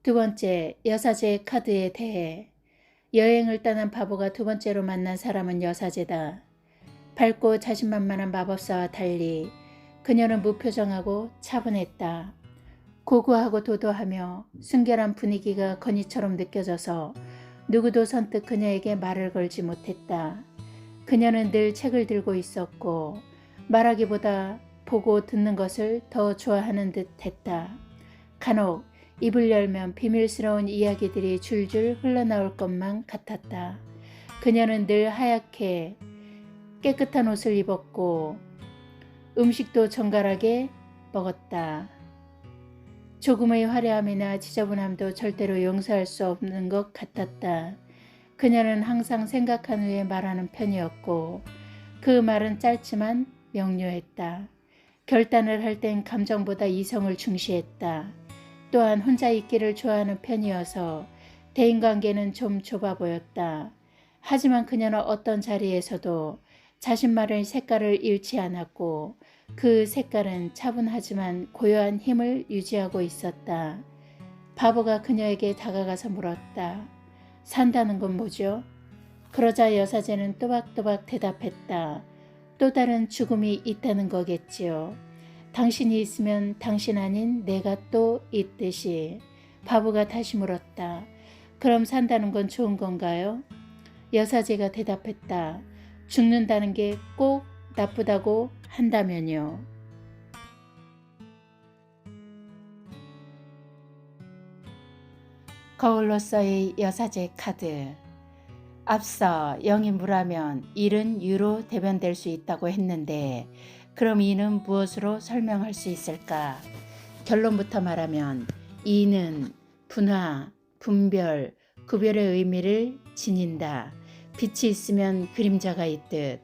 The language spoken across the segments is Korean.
두 번째, 여사제 카드에 대해. 여행을 떠난 바보가 두 번째로 만난 사람은 여사제다. 밝고 자신만만한 마법사와 달리 그녀는 무표정하고 차분했다. 고고하고 도도하며 순결한 분위기가 건의처럼 느껴져서 누구도 선뜻 그녀에게 말을 걸지 못했다. 그녀는 늘 책을 들고 있었고 말하기보다 보고 듣는 것을 더 좋아하는 듯 했다. 간혹 입을 열면 비밀스러운 이야기들이 줄줄 흘러나올 것만 같았다. 그녀는 늘 하얗게 깨끗한 옷을 입었고 음식도 정갈하게 먹었다. 조금의 화려함이나 지저분함도 절대로 용서할 수 없는 것 같았다. 그녀는 항상 생각한 후에 말하는 편이었고 그 말은 짧지만 명료했다. 결단을 할 땐 감정보다 이성을 중시했다. 또한 혼자 있기를 좋아하는 편이어서 대인관계는 좀 좁아 보였다. 하지만 그녀는 어떤 자리에서도 자신만의 색깔을 잃지 않았고 그 색깔은 차분하지만 고요한 힘을 유지하고 있었다. 바보가 그녀에게 다가가서 물었다. 산다는 건 뭐죠? 그러자 여사제는 또박또박 대답했다. 또 다른 죽음이 있다는 거겠지요. 당신이 있으면 당신 아닌 내가 또 있듯이. 바보가 다시 물었다. 그럼 산다는 건 좋은 건가요? 여사제가 대답했다. 죽는다는 게 꼭 나쁘다고 한다면요. 거울로서의 여사제 카드. 앞서 0이 무라면 1은 유로 대변될 수 있다고 했는데 그럼 2는 무엇으로 설명할 수 있을까? 결론부터 말하면 2는 분화, 분별, 구별의 의미를 지닌다. 빛이 있으면 그림자가 있듯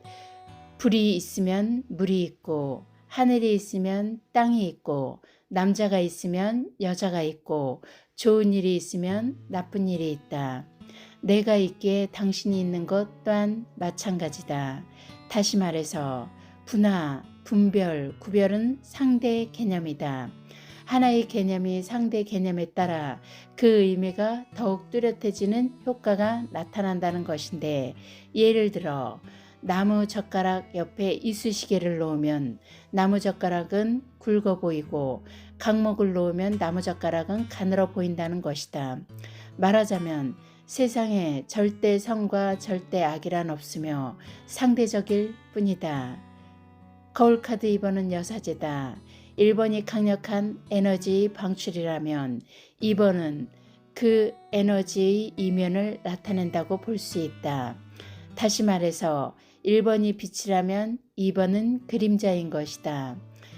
불이 있으면 물이 있고 하늘이 있으면 땅이 있고 남자가 있으면 여자가 있고 좋은 일이 있으면 나쁜 일이 있다. 내가 있기에 당신이 있는 것 또한 마찬가지다. 다시 말해서 분화, 분별, 구별은 상대 개념이다. 하나의 개념이 상대 개념에 따라 그 의미가 더욱 뚜렷해지는 효과가 나타난다는 것인데 예를 들어 나무 젓가락 옆에 이쑤시개를 놓으면 나무 젓가락은 굵어 보이고 강목을 놓으면 나무 젓가락은 가늘어 보인다는 것이다. 말하자면 세상에 절대 선과 절대 악이란 없으며 상대적일 뿐이다. 거울카드 2번은 여사제다. 1번이 강력한 에너지의 방출이라면 2번은 그 에너지의 이면을 나타낸다고 볼 수 있다. 다시 말해서 1번이 빛이라면 2번은 그림자인 것이다.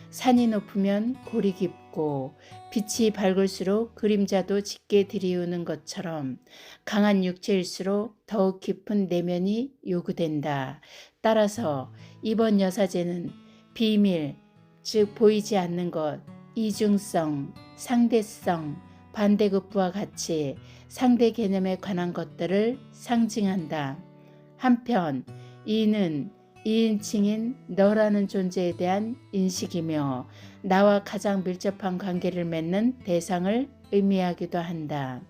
산이 높으면 골이 깊고 빛이 밝을수록 그림자도 짙게 들이우는 것처럼 강한 육체일수록 더욱 깊은 내면이 요구된다. 따라서 2번 여사제는 비밀, 즉 보이지 않는 것, 이중성, 상대성, 반대급부와 같이 상대 개념에 관한 것들을 상징한다. 한편 이는 2인칭인 너라는 존재에 대한 인식이며 나와 가장 밀접한 관계를 맺는 대상을 의미하기도 한다.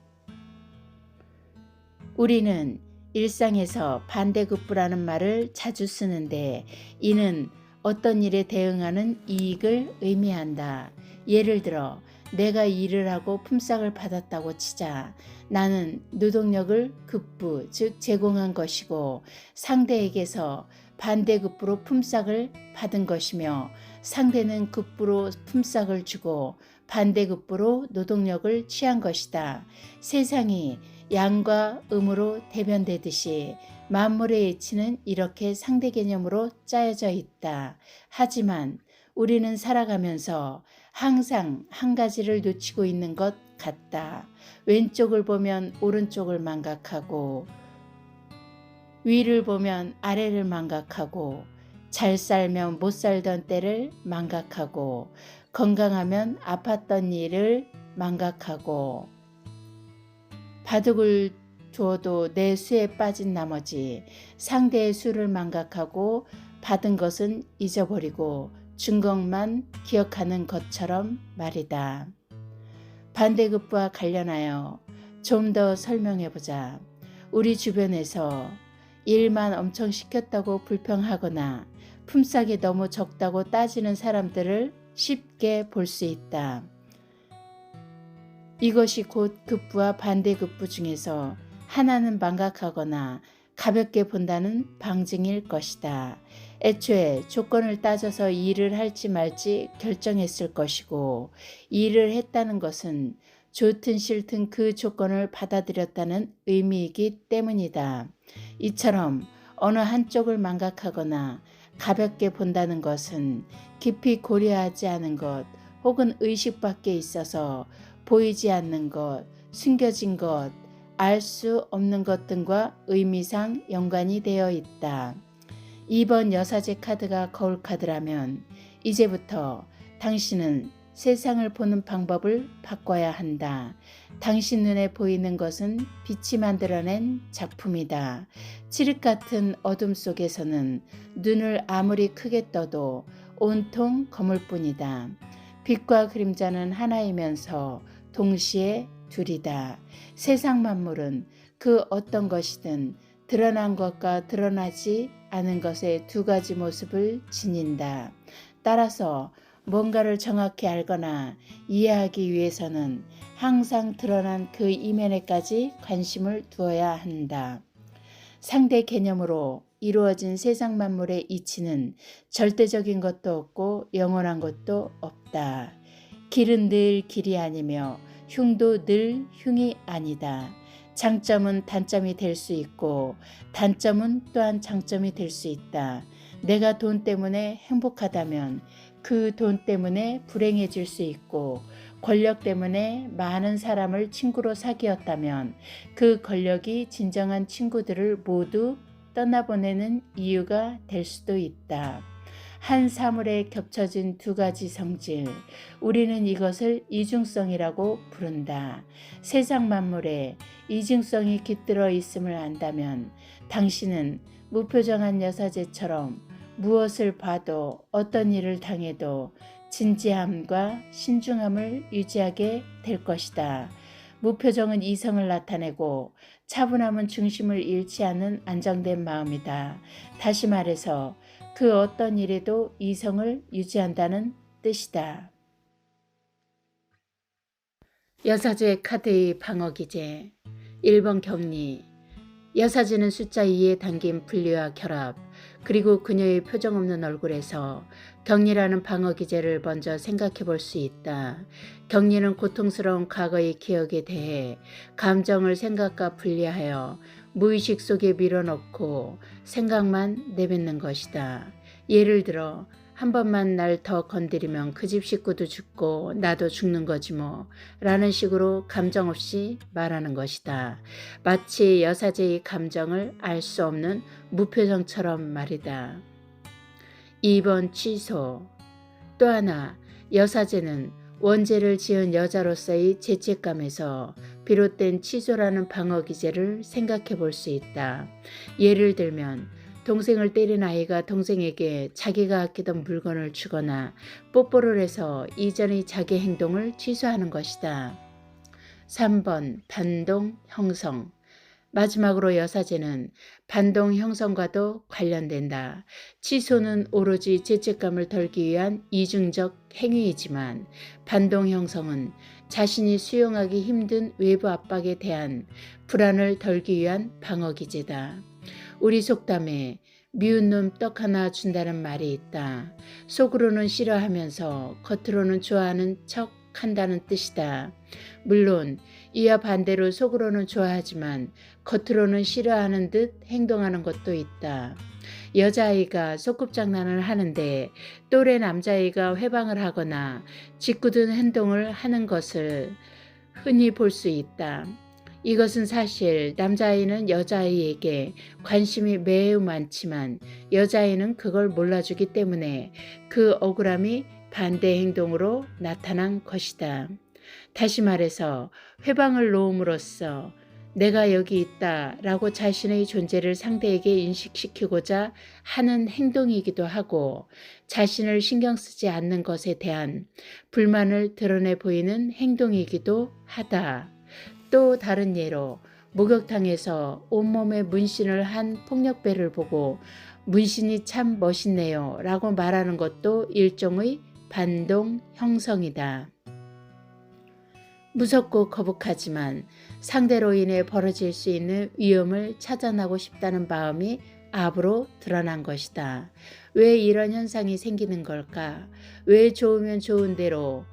우리는 일상에서 반대급부라는 말을 자주 쓰는데 이는 어떤 일에 대응하는 이익을 의미한다. 예를 들어 내가 일을 하고 품삯을 받았다고 치자. 나는 노동력을 급부, 즉 제공한 것이고 상대에게서 반대급부로 품삯을 받은 것이며 상대는 급부로 품삯을 주고 반대급부로 노동력을 취한 것이다. 세상이 양과 음으로 대변되듯이 만물의 이치는 이렇게 상대 개념으로 짜여져 있다. 하지만 우리는 살아가면서 항상 한 가지를 놓치고 있는 것 같다. 왼쪽을 보면 오른쪽을 망각하고 위를 보면 아래를 망각하고 잘 살면 못 살던 때를 망각하고 건강하면 아팠던 일을 망각하고 바둑을 두어도 내 수에 빠진 나머지 상대의 수를 망각하고 받은 것은 잊어버리고 준 것만 기억하는 것처럼 말이다. 반대급부와 관련하여 좀 더 설명해보자. 우리 주변에서 일만 엄청 시켰다고 불평하거나 품삯이 너무 적다고 따지는 사람들을 쉽게 볼 수 있다. 이것이 곧 급부와 반대급부 중에서 하나는 망각하거나 가볍게 본다는 방증일 것이다. 애초에 조건을 따져서 일을 할지 말지 결정했을 것이고, 일을 했다는 것은 좋든 싫든 그 조건을 받아들였다는 의미이기 때문이다. 이처럼 어느 한쪽을 망각하거나 가볍게 본다는 것은 깊이 고려하지 않은 것 혹은 의식 밖에 있어서 보이지 않는 것, 숨겨진 것, 알 수 없는 것 등과 의미상 연관이 되어 있다. 2번 여사제 카드가 거울 카드라면 이제부터 당신은 세상을 보는 방법을 바꿔야 한다. 당신 눈에 보이는 것은 빛이 만들어낸 작품이다. 칠흑 같은 어둠 속에서는 눈을 아무리 크게 떠도 온통 검을 뿐이다. 빛과 그림자는 하나이면서 동시에 둘이다. 세상 만물은 그 어떤 것이든 드러난 것과 드러나지 않은 것의 두 가지 모습을 지닌다. 따라서 뭔가를 정확히 알거나 이해하기 위해서는 항상 드러난 그 이면에까지 관심을 두어야 한다. 상대 개념으로 이루어진 세상 만물의 이치는 절대적인 것도 없고 영원한 것도 없다. 길은 늘 길이 아니며 흉도 늘 흉이 아니다. 장점은 단점이 될 수 있고 단점은 또한 장점이 될 수 있다. 내가 돈 때문에 행복하다면 그 돈 때문에 불행해질 수 있고, 권력 때문에 많은 사람을 친구로 사귀었다면 그 권력이 진정한 친구들을 모두 떠나보내는 이유가 될 수도 있다. 한 사물에 겹쳐진 두 가지 성질, 우리는 이것을 이중성이라고 부른다. 세상 만물에 이중성이 깃들어 있음을 안다면 당신은 무표정한 여사제처럼 무엇을 봐도 어떤 일을 당해도 진지함과 신중함을 유지하게 될 것이다. 무표정은 이성을 나타내고 차분함은 중심을 잃지 않는 안정된 마음이다. 다시 말해서 그 어떤 일에도 이성을 유지한다는 뜻이다. 여사제 카드의 방어기제 1번 격리. 여사제는 숫자 2에 담긴 분리와 결합, 그리고 그녀의 표정 없는 얼굴에서 격리라는 방어기제를 먼저 생각해 볼 수 있다. 격리는 고통스러운 과거의 기억에 대해 감정을 생각과 분리하여 무의식 속에 밀어넣고 생각만 내뱉는 것이다. 예를 들어 한 번만 날 더 건드리면 그 집 식구도 죽고 나도 죽는 거지 뭐 라는 식으로 감정 없이 말하는 것이다. 마치 여사제의 감정을 알 수 없는 무표정처럼 말이다. 2번 취소. 또 하나, 여사제는 원죄를 지은 여자로서의 죄책감에서 비롯된 취소라는 방어기제를 생각해 볼 수 있다. 예를 들면 동생을 때린 아이가 동생에게 자기가 아끼던 물건을 주거나 뽀뽀를 해서 이전의 자기 행동을 취소하는 것이다. 3번 반동 형성. 마지막으로 여사제는 반동 형성과도 관련된다. 취소는 오로지 죄책감을 덜기 위한 이중적 행위이지만 반동 형성은 자신이 수용하기 힘든 외부 압박에 대한 불안을 덜기 위한 방어기제다. 우리 속담에 미운 놈 떡 하나 준다는 말이 있다. 속으로는 싫어하면서 겉으로는 좋아하는 척 한다는 뜻이다. 물론 이와 반대로 속으로는 좋아하지만 겉으로는 싫어하는 듯 행동하는 것도 있다. 여자아이가 소꿉장난을 하는데 또래 남자아이가 회방을 하거나 짓궂은 행동을 하는 것을 흔히 볼 수 있다. 이것은 사실 남자아이는 여자아이에게 관심이 매우 많지만 여자아이는 그걸 몰라주기 때문에 그 억울함이 반대 행동으로 나타난 것이다. 다시 말해서 회방을 놓음으로써 내가 여기 있다 라고 자신의 존재를 상대에게 인식시키고자 하는 행동이기도 하고 자신을 신경 쓰지 않는 것에 대한 불만을 드러내 보이는 행동이기도 하다. 또 다른 예로 목욕탕에서 온몸에 문신을 한 폭력배를 보고 문신이 참 멋있네요 라고 말하는 것도 일종의 반동 형성이다. 무섭고 거북하지만 상대로 인해 벌어질 수 있는 위험을 찾아나고 싶다는 마음이 압으로 드러난 것이다. 왜 이런 현상이 생기는 걸까? 왜 좋으면 좋은 대로,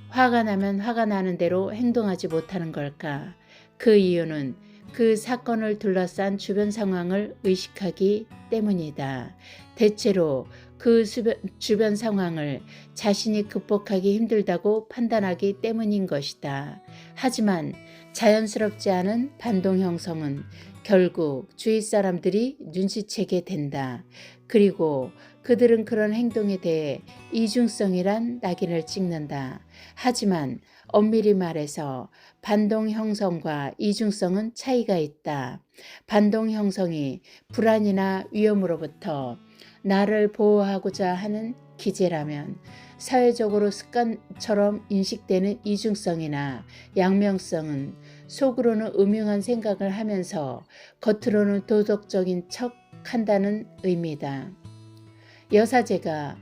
화가 나면 화가 나는 대로 행동하지 못하는 걸까? 그 이유는 그 사건을 둘러싼 주변 상황을 의식하기 때문이다. 대체로 그 주변 상황을 자신이 극복하기 힘들다고 판단하기 때문인 것이다. 하지만 자연스럽지 않은 반동 형성은 결국 주위 사람들이 눈치채게 된다. 그리고 그들은 그런 행동에 대해 이중성이란 낙인을 찍는다. 하지만 엄밀히 말해서 반동 형성과 이중성은 차이가 있다. 반동 형성이 불안이나 위험으로부터 나를 보호하고자 하는 기제라면 사회적으로 습관처럼 인식되는 이중성이나 양면성은 속으로는 음흉한 생각을 하면서 겉으로는 도덕적인 척 한다는 의미다. 여사제가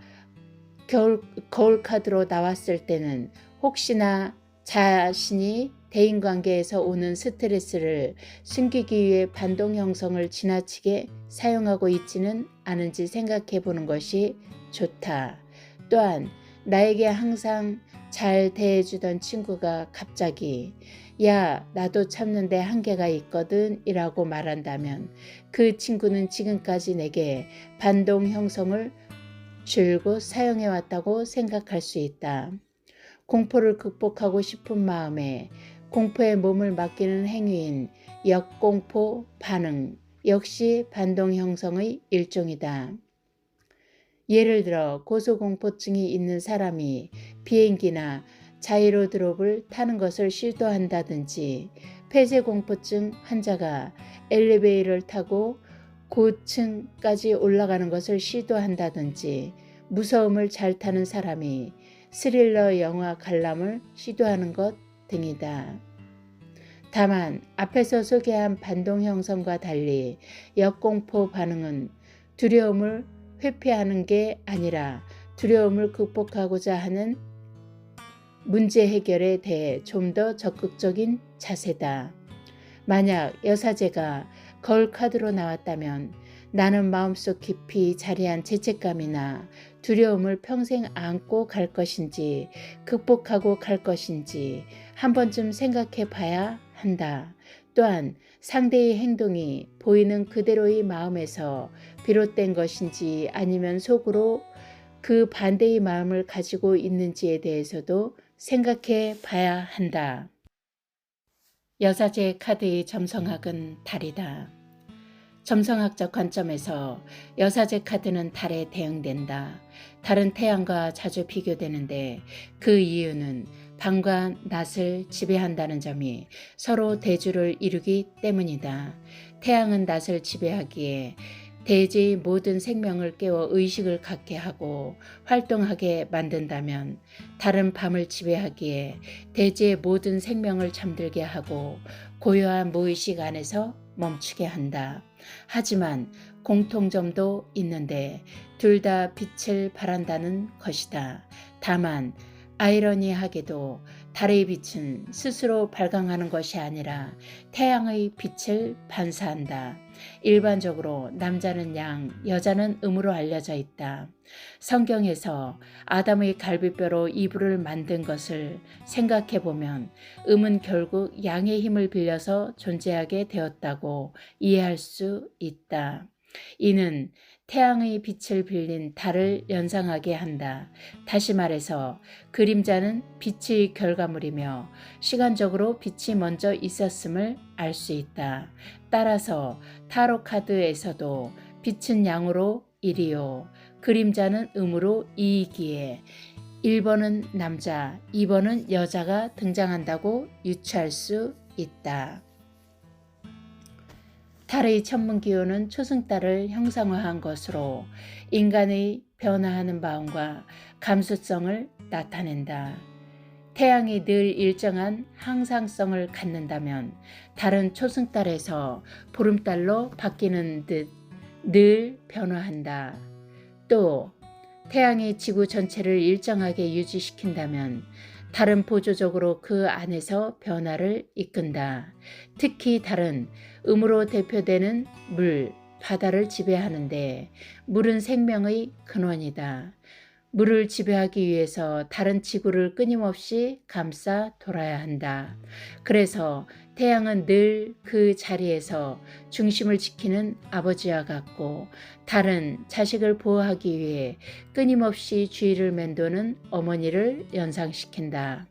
거울 카드로 나왔을 때는 혹시나 자신이 대인관계에서 오는 스트레스를 숨기기 위해 반동 형성을 지나치게 사용하고 있지는 않은지 생각해 보는 것이 좋다. 또한 나에게 항상 잘 대해주던 친구가 갑자기 야, 나도 참는데 한계가 있거든 이라고 말한다면 그 친구는 지금까지 내게 반동 형성을 줄곧 사용해왔다고 생각할 수 있다. 공포를 극복하고 싶은 마음에 공포에 몸을 맡기는 행위인 역공포 반응 역시 반동 형성의 일종이다. 예를 들어 고소공포증이 있는 사람이 비행기나 자이로드롭을 타는 것을 시도한다든지 폐쇄공포증 환자가 엘리베이터를 타고 고층까지 올라가는 것을 시도한다든지 무서움을 잘 타는 사람이 스릴러 영화 관람을 시도하는 것 등이다. 다만 앞에서 소개한 반동 형성과 달리 역공포 반응은 두려움을 회피하는 게 아니라 두려움을 극복하고자 하는 문제 해결에 대해 좀 더 적극적인 자세다. 만약 여사제가 거울 카드로 나왔다면 나는 마음속 깊이 자리한 죄책감이나 두려움을 평생 안고 갈 것인지 극복하고 갈 것인지 한 번쯤 생각해 봐야 한다. 또한 상대의 행동이 보이는 그대로의 마음에서 비롯된 것인지 아니면 속으로 그 반대의 마음을 가지고 있는지에 대해서도 생각해 봐야 한다. 여사제 카드의 점성학은 달이다. 점성학적 관점에서 여사제 카드는 달에 대응된다. 달은 태양과 자주 비교되는데 그 이유는 밤과 낮을 지배한다는 점이 서로 대조를 이루기 때문이다. 태양은 낮을 지배하기에 대지의 모든 생명을 깨워 의식을 갖게 하고 활동하게 만든다면 달은 밤을 지배하기에 대지의 모든 생명을 잠들게 하고 고요한 무의식 안에서 멈추게 한다. 하지만 공통점도 있는데 둘 다 빛을 발한다는 것이다. 다만 아이러니하게도 달의 빛은 스스로 발광하는 것이 아니라 태양의 빛을 반사한다. 일반적으로 남자는 양, 여자는 음으로 알려져 있다. 성경에서 아담의 갈비뼈로 이불을 만든 것을 생각해 보면 음은 결국 양의 힘을 빌려서 존재하게 되었다고 이해할 수 있다. 이는 태양의 빛을 빌린 달을 연상하게 한다. 다시 말해서 그림자는 빛의 결과물이며 시간적으로 빛이 먼저 있었음을 알 수 있다. 따라서 타로 카드에서도 빛은 양으로 1이요 그림자는 음으로 2이기에 1번은 남자, 2번은 여자가 등장한다고 유추할 수 있다. 달의 천문기호는 초승달을 형상화한 것으로 인간의 변화하는 마음과 감수성을 나타낸다. 태양이 늘 일정한 항상성을 갖는다면 달은 초승달에서 보름달로 바뀌는 듯 늘 변화한다. 또 태양이 지구 전체를 일정하게 유지시킨다면 달은 보조적으로 그 안에서 변화를 이끈다. 특히 달은 음으로 대표되는 물, 바다를 지배하는데 물은 생명의 근원이다. 물을 지배하기 위해서 달은 지구를 끊임없이 감싸 돌아야 한다. 그래서 태양은 늘 그 자리에서 중심을 지키는 아버지와 같고 달은 자식을 보호하기 위해 끊임없이 주위를 맴도는 어머니를 연상시킨다.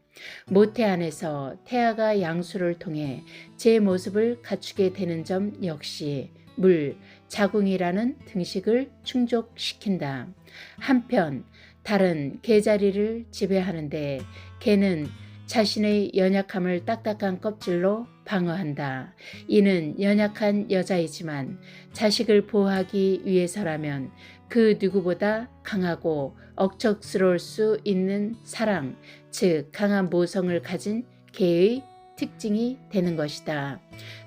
모태 안에서 태아가 양수를 통해 제 모습을 갖추게 되는 점 역시 물, 자궁이라는 등식을 충족시킨다. 한편 달은 개자리를 지배하는데 개는 자신의 연약함을 딱딱한 껍질로 방어한다. 이는 연약한 여자이지만 자식을 보호하기 위해서라면 그 누구보다 강하고 억척스러울 수 있는 사랑, 즉 강한 모성을 가진 개의 특징이 되는 것이다.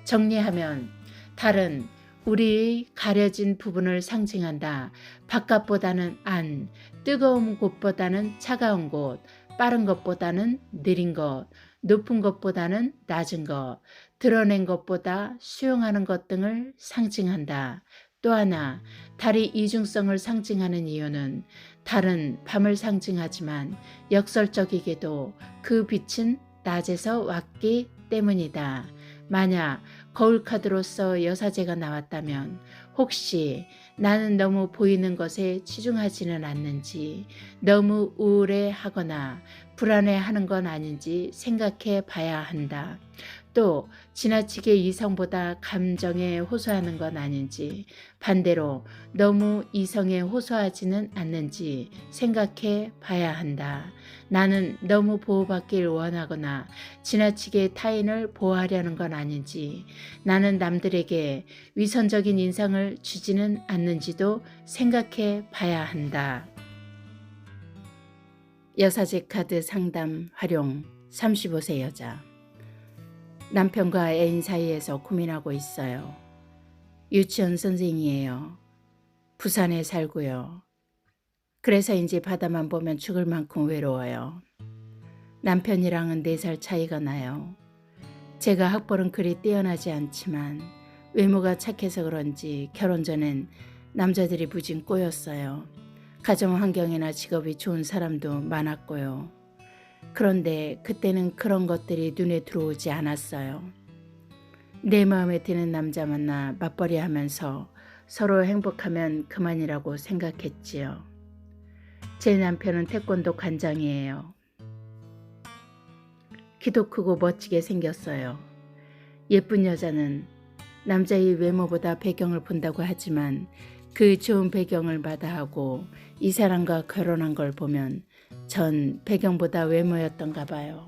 정리하면 달은 우리의 가려진 부분을 상징한다. 바깥보다는 안, 뜨거운 곳보다는 차가운 곳, 빠른 것보다는 느린 것, 높은 것보다는 낮은 것, 드러낸 것보다 수용하는 것 등을 상징한다. 또 하나, 달이 이중성을 상징하는 이유는 달은 밤을 상징하지만 역설적이게도 그 빛은 낮에서 왔기 때문이다. 만약 거울카드로서 여사제가 나왔다면 혹시 나는 너무 보이는 것에 치중하지는 않는지, 너무 우울해하거나 불안해하는 건 아닌지 생각해 봐야 한다. 또 지나치게 이성보다 감정에 호소하는 건 아닌지, 반대로 너무 이성에 호소하지는 않는지 생각해 봐야 한다. 나는 너무 보호받길 원하거나 지나치게 타인을 보호하려는 건 아닌지, 나는 남들에게 위선적인 인상을 주지는 않는지도 생각해 봐야 한다. 여사제 카드 상담 활용. 35세 여자. 남편과 애인 사이에서 고민하고 있어요. 유치원 선생이에요. 부산에 살고요. 그래서인지 바다만 보면 죽을 만큼 외로워요. 남편이랑은 4살 차이가 나요. 제가 학벌은 그리 뛰어나지 않지만 외모가 착해서 그런지 결혼 전엔 남자들이 무진 꼬였어요. 가정 환경이나 직업이 좋은 사람도 많았고요. 그런데 그때는 그런 것들이 눈에 들어오지 않았어요. 내 마음에 드는 남자 만나 맞벌이 하면서 서로 행복하면 그만이라고 생각했지요. 제 남편은 태권도 관장이에요. 키도 크고 멋지게 생겼어요. 예쁜 여자는 남자의 외모보다 배경을 본다고 하지만 그 좋은 배경을 마다하고 이 사람과 결혼한 걸 보면 전 배경보다 외모였던가 봐요.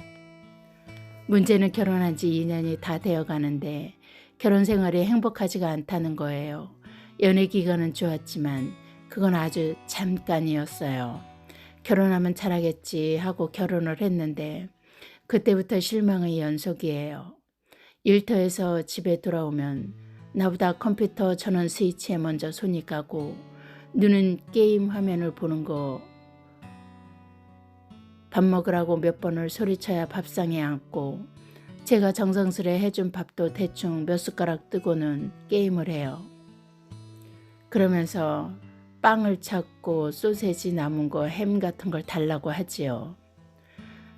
문제는 결혼한 지 2년이 다 되어 가는데 결혼 생활이 행복하지가 않다는 거예요. 연애 기간은 좋았지만 그건 아주 잠깐이었어요. 결혼하면 잘하겠지 하고 결혼을 했는데 그때부터 실망의 연속이에요. 일터에서 집에 돌아오면 나보다 컴퓨터 전원 스위치에 먼저 손이 가고 눈은 게임 화면을 보는 거, 밥 먹으라고 몇 번을 소리쳐야 밥상에 앉고 제가 정성스레 해준 밥도 대충 몇 숟가락 뜨고는 게임을 해요. 그러면서 빵을 찾고 소세지 남은 거 햄 같은 걸 달라고 하지요.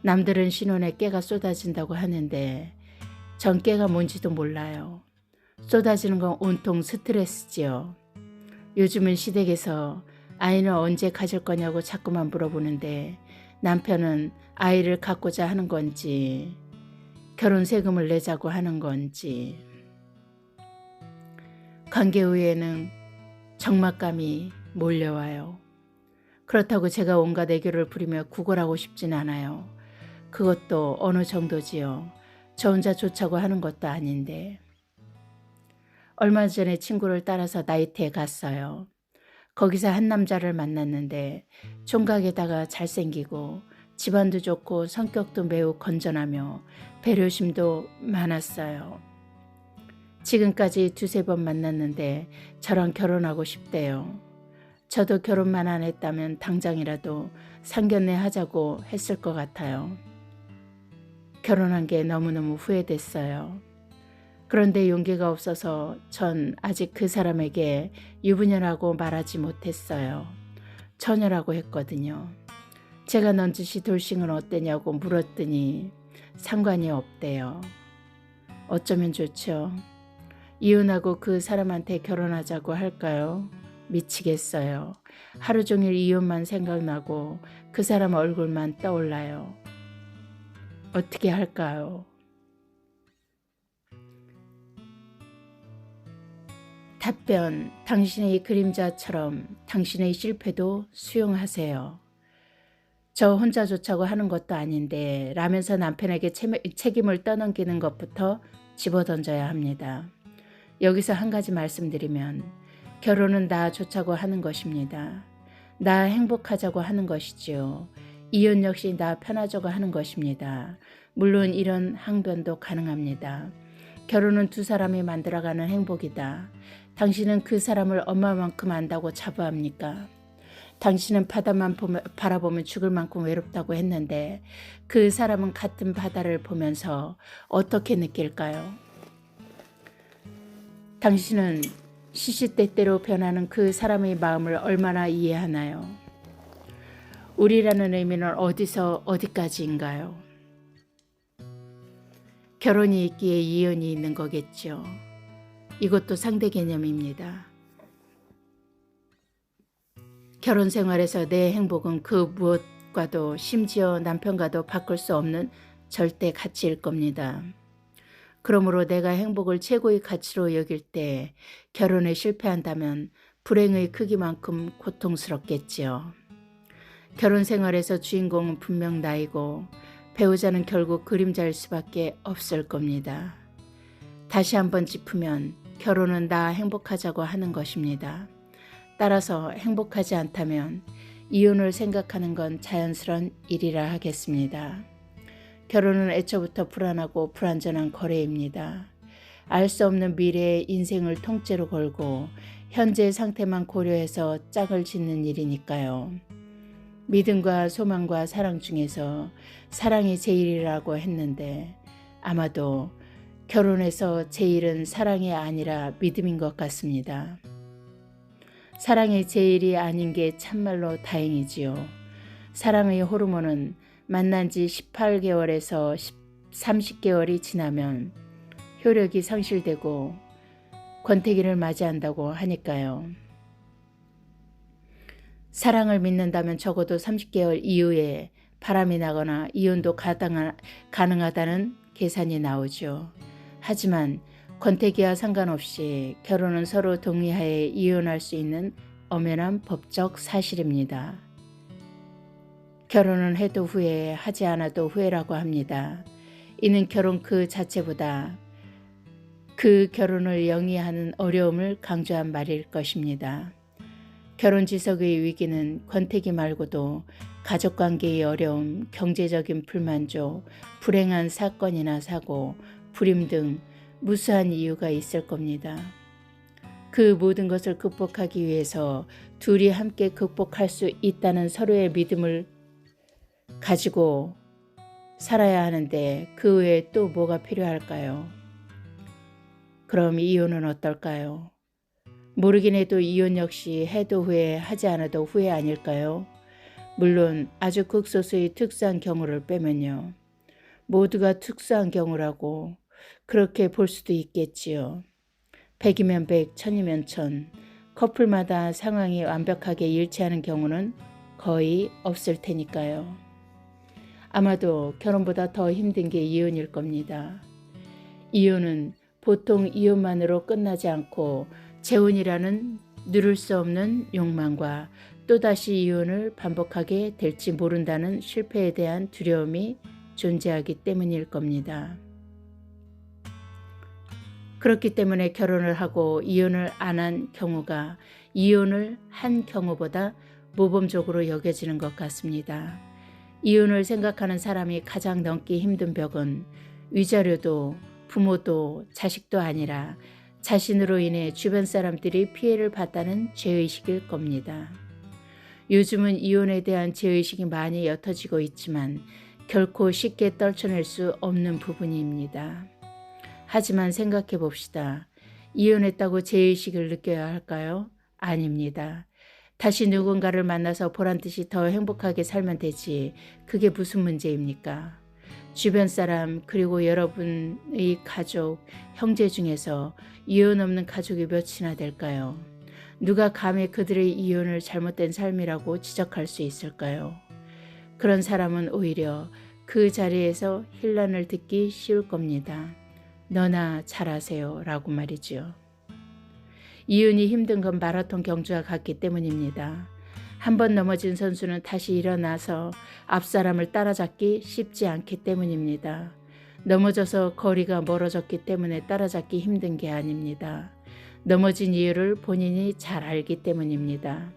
남들은 신혼에 깨가 쏟아진다고 하는데 전 깨가 뭔지도 몰라요. 쏟아지는 건 온통 스트레스지요. 요즘은 시댁에서 아이는 언제 가질 거냐고 자꾸만 물어보는데 남편은 아이를 갖고자 하는 건지 결혼 세금을 내자고 하는 건지 관계 후에는 적막감이 몰려와요. 그렇다고 제가 온갖 애교를 부리며 구걸하고 싶진 않아요. 그것도 어느 정도지요. 저 혼자 좋자고 하는 것도 아닌데. 얼마 전에 친구를 따라서 나이트에 갔어요. 거기서 한 남자를 만났는데 총각에다가 잘생기고 집안도 좋고 성격도 매우 건전하며 배려심도 많았어요. 지금까지 두세 번 만났는데 저랑 결혼하고 싶대요. 저도 결혼만 안 했다면 당장이라도 상견례 하자고 했을 것 같아요. 결혼한 게 너무너무 후회됐어요. 그런데 용기가 없어서 전 아직 그 사람에게 유부녀라고 말하지 못했어요. 처녀라고 했거든요. 제가 넌지시 돌싱은 어때냐고 물었더니 상관이 없대요. 어쩌면 좋죠. 이혼하고 그 사람한테 결혼하자고 할까요? 미치겠어요. 하루 종일 이혼만 생각나고 그 사람 얼굴만 떠올라요. 어떻게 할까요? 답변, 당신의 그림자처럼 당신의 실패도 수용하세요. 저 혼자 좋자고 하는 것도 아닌데 라면서 남편에게 책임을 떠넘기는 것부터 집어던져야 합니다. 여기서 한 가지 말씀드리면 결혼은 나 좋자고 하는 것입니다. 나 행복하자고 하는 것이지요. 이혼 역시 나 편하자고 하는 것입니다. 물론 이런 항변도 가능합니다. 결혼은 두 사람이 만들어가는 행복이다. 당신은 그 사람을 엄마만큼 안다고 자부합니까? 당신은 바다만 바라보면 죽을 만큼 외롭다고 했는데 그 사람은 같은 바다를 보면서 어떻게 느낄까요? 당신은 시시때때로 변하는 그 사람의 마음을 얼마나 이해하나요? 우리라는 의미는 어디서 어디까지인가요? 결혼이 있기에 이혼이 있는 거겠죠. 이것도 상대 개념입니다. 결혼 생활에서 내 행복은 그 무엇과도 심지어 남편과도 바꿀 수 없는 절대 가치일 겁니다. 그러므로 내가 행복을 최고의 가치로 여길 때 결혼에 실패한다면 불행의 크기만큼 고통스럽겠지요. 결혼 생활에서 주인공은 분명 나이고 배우자는 결국 그림자일 수밖에 없을 겁니다. 다시 한번 짚으면 결혼은 나 행복하자고 하는 것입니다. 따라서 행복하지 않다면 이혼을 생각하는 건 자연스러운 일이라 하겠습니다. 결혼은 애초부터 불안하고 불완전한 거래입니다. 알 수 없는 미래의 인생을 통째로 걸고 현재의 상태만 고려해서 짝을 짓는 일이니까요. 믿음과 소망과 사랑 중에서 사랑이 제일이라고 했는데 아마도 결혼에서 제일은 사랑이 아니라 믿음인 것 같습니다. 사랑이 제일이 아닌 게 참말로 다행이지요. 사랑의 호르몬은 만난 지 18개월에서 30개월이 지나면 효력이 상실되고 권태기를 맞이한다고 하니까요. 사랑을 믿는다면 적어도 30개월 이후에 바람이 나거나 이혼도 가능하다는 계산이 나오죠. 하지만 권태기와 상관없이 결혼은 서로 동의하에 이혼할 수 있는 엄연한 법적 사실입니다. 결혼은 해도 후회, 하지 않아도 후회라고 합니다. 이는 결혼 그 자체보다 그 결혼을 영위하는 어려움을 강조한 말일 것입니다. 결혼 지석의 위기는 권태기 말고도 가족관계의 어려움, 경제적인 불만족, 불행한 사건이나 사고, 불임 등 무수한 이유가 있을 겁니다. 그 모든 것을 극복하기 위해서 둘이 함께 극복할 수 있다는 서로의 믿음을 가지고 살아야 하는데 그 외에 또 뭐가 필요할까요? 그럼 이혼은 어떨까요? 모르긴 해도 이혼 역시 해도 후회, 하지 않아도 후회 아닐까요? 물론 아주 극소수의 특수한 경우를 빼면요. 모두가 특수한 경우라고 그렇게 볼 수도 있겠지요. 100이면 100, 1000이면 1000. 커플마다 상황이 완벽하게 일치하는 경우는 거의 없을 테니까요. 아마도 결혼보다 더 힘든 게 이혼일 겁니다. 이혼은 보통 이혼만으로 끝나지 않고 재혼이라는 누를 수 없는 욕망과 또다시 이혼을 반복하게 될지 모른다는 실패에 대한 두려움이 존재하기 때문일 겁니다. 그렇기 때문에 결혼을 하고 이혼을 안 한 경우가 이혼을 한 경우보다 모범적으로 여겨지는 것 같습니다. 이혼을 생각하는 사람이 가장 넘기 힘든 벽은 위자료도 부모도 자식도 아니라 자신으로 인해 주변 사람들이 피해를 봤다는 죄의식일 겁니다. 요즘은 이혼에 대한 죄의식이 많이 옅어지고 있지만 결코 쉽게 떨쳐낼 수 없는 부분입니다. 하지만 생각해 봅시다. 이혼했다고 죄의식을 느껴야 할까요? 아닙니다. 다시 누군가를 만나서 보란듯이 더 행복하게 살면 되지. 그게 무슨 문제입니까? 주변 사람 그리고 여러분의 가족, 형제 중에서 이혼 없는 가족이 몇이나 될까요? 누가 감히 그들의 이혼을 잘못된 삶이라고 지적할 수 있을까요? 그런 사람은 오히려 그 자리에서 힐난을 듣기 쉬울 겁니다. 너나 잘하세요 라고 말이죠. 이혼이 힘든 건 마라톤 경주와 같기 때문입니다. 한 번 넘어진 선수는 다시 일어나서 앞 사람을 따라잡기 쉽지 않기 때문입니다. 넘어져서 거리가 멀어졌기 때문에 따라잡기 힘든 게 아닙니다. 넘어진 이유를 본인이 잘 알기 때문입니다.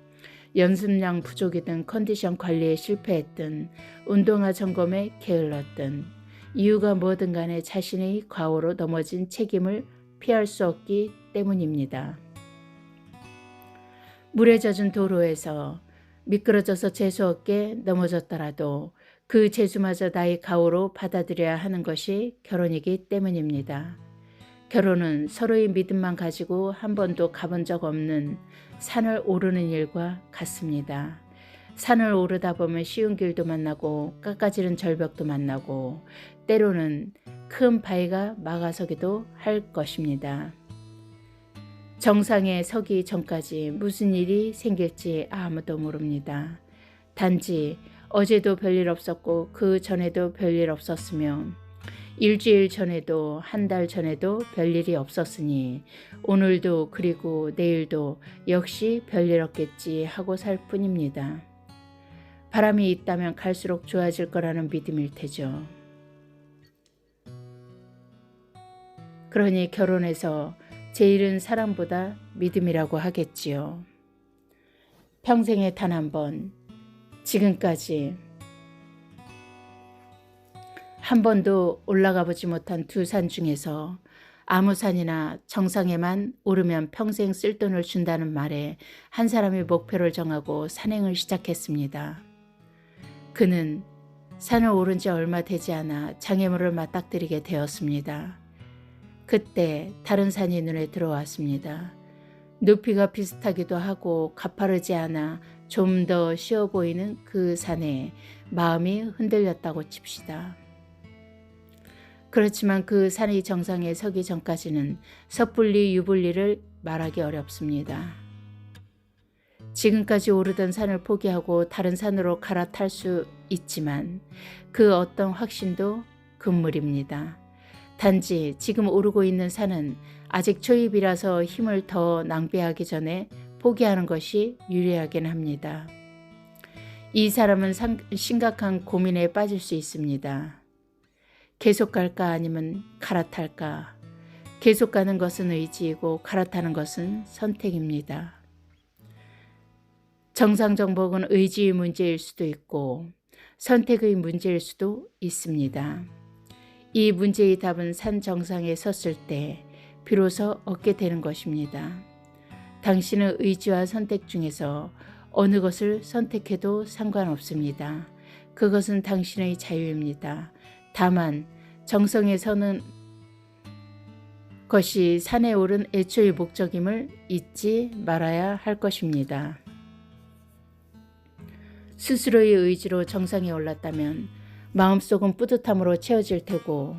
연습량 부족이든 컨디션 관리에 실패했든 운동화 점검에 게을렀든 이유가 뭐든 간에 자신의 과오로 넘어진 책임을 피할 수 없기 때문입니다. 물에 젖은 도로에서 미끄러져서 재수없게 넘어졌더라도 그 재수마저 나의 가오로 받아들여야 하는 것이 결혼이기 때문입니다. 결혼은 서로의 믿음만 가지고 한 번도 가본 적 없는 산을 오르는 일과 같습니다. 산을 오르다 보면 쉬운 길도 만나고 깎아지른 절벽도 만나고 때로는 큰 바위가 막아서기도 할 것입니다. 정상에 서기 전까지 무슨 일이 생길지 아무도 모릅니다. 단지 어제도 별일 없었고 그 전에도 별일 없었으며 일주일 전에도 한 달 전에도 별일이 없었으니 오늘도 그리고 내일도 역시 별일 없겠지 하고 살 뿐입니다. 바람이 있다면 갈수록 좋아질 거라는 믿음일 테죠. 그러니 결혼해서 제일은 사랑보다 믿음이라고 하겠지요. 평생에 단 한 번, 지금까지 한 번도 올라가 보지 못한 두 산 중에서 아무 산이나 정상에만 오르면 평생 쓸 돈을 준다는 말에 한 사람이 목표를 정하고 산행을 시작했습니다. 그는 산을 오른 지 얼마 되지 않아 장애물을 맞닥뜨리게 되었습니다. 그때 다른 산이 눈에 들어왔습니다. 높이가 비슷하기도 하고 가파르지 않아 좀 더 쉬워 보이는 그 산에 마음이 흔들렸다고 칩시다. 그렇지만 그 산의 정상에 서기 전까지는 섣불리 유불리를 말하기 어렵습니다. 지금까지 오르던 산을 포기하고 다른 산으로 갈아탈 수 있지만 그 어떤 확신도 금물입니다. 단지 지금 오르고 있는 산은 아직 초입이라서 힘을 더 낭비하기 전에 포기하는 것이 유리하긴 합니다. 이 사람은 심각한 고민에 빠질 수 있습니다. 계속 갈까 아니면 갈아탈까? 계속 가는 것은 의지이고 갈아타는 것은 선택입니다. 정상 정복은 의지의 문제일 수도 있고 선택의 문제일 수도 있습니다. 이 문제의 답은 산 정상에 섰을 때 비로소 얻게 되는 것입니다. 당신의 의지와 선택 중에서 어느 것을 선택해도 상관없습니다. 그것은 당신의 자유입니다. 다만 정성에 서는 것이 산에 오른 애초의 목적임을 잊지 말아야 할 것입니다. 스스로의 의지로 정상에 올랐다면 마음속은 뿌듯함으로 채워질 테고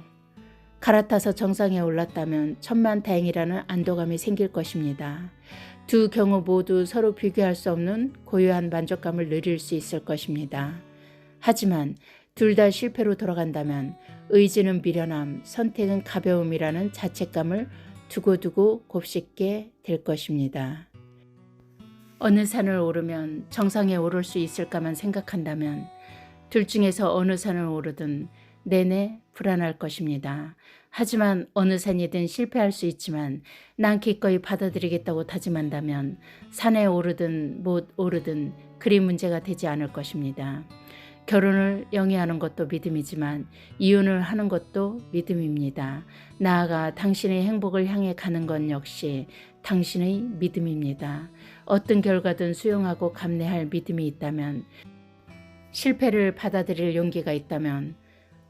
갈아타서 정상에 올랐다면 천만다행이라는 안도감이 생길 것입니다. 두 경우 모두 서로 비교할 수 없는 고유한 만족감을 누릴 수 있을 것입니다. 하지만 둘 다 실패로 돌아간다면 의지는 미련함, 선택은 가벼움이라는 자책감을 두고두고 곱씹게 될 것입니다. 어느 산을 오르면 정상에 오를 수 있을까만 생각한다면 둘 중에서 어느 산을 오르든 내내 불안할 것입니다. 하지만 어느 산이든 실패할 수 있지만 난 기꺼이 받아들이겠다고 다짐한다면 산에 오르든 못 오르든 그리 문제가 되지 않을 것입니다. 결혼을 영위하는 것도 믿음이지만 이혼을 하는 것도 믿음입니다. 나아가 당신의 행복을 향해 가는 건 역시 당신의 믿음입니다. 어떤 결과든 수용하고 감내할 믿음이 있다면, 실패를 받아들일 용기가 있다면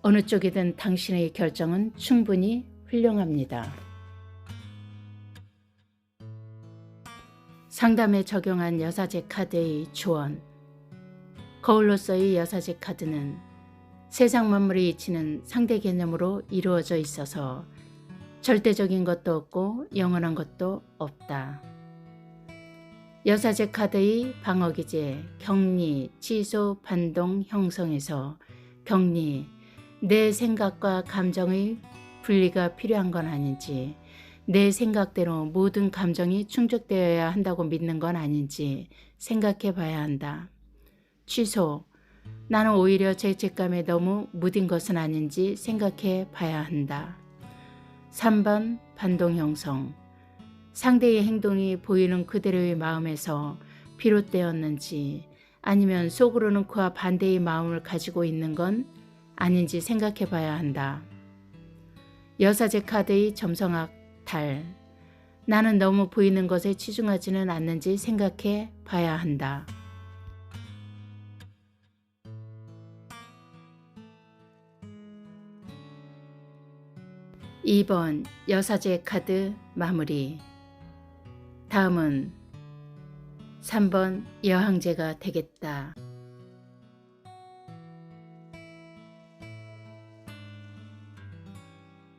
어느 쪽이든 당신의 결정은 충분히 훌륭합니다. 상담에 적용한 여사제 카드의 조언. 거울로서의 여사제 카드는 세상 만물의 이치는 상대 개념으로 이루어져 있어서 절대적인 것도 없고 영원한 것도 없다. 여사제 카드의 방어기제 격리, 취소, 반동, 형성에서 격리, 내 생각과 감정의 분리가 필요한 건 아닌지, 내 생각대로 모든 감정이 충족되어야 한다고 믿는 건 아닌지 생각해 봐야 한다. 취소, 나는 오히려 죄책감에 너무 무딘 것은 아닌지 생각해 봐야 한다. 3번 반동 형성, 상대의 행동이 보이는 그대로의 마음에서 비롯되었는지 아니면 속으로는 그와 반대의 마음을 가지고 있는 건 아닌지 생각해 봐야 한다. 여사제 카드의 점성학 달, 나는 너무 보이는 것에 치중하지는 않는지 생각해 봐야 한다. 2번 여사제 카드 마무리. 다음은 3번 여항제가 되겠다.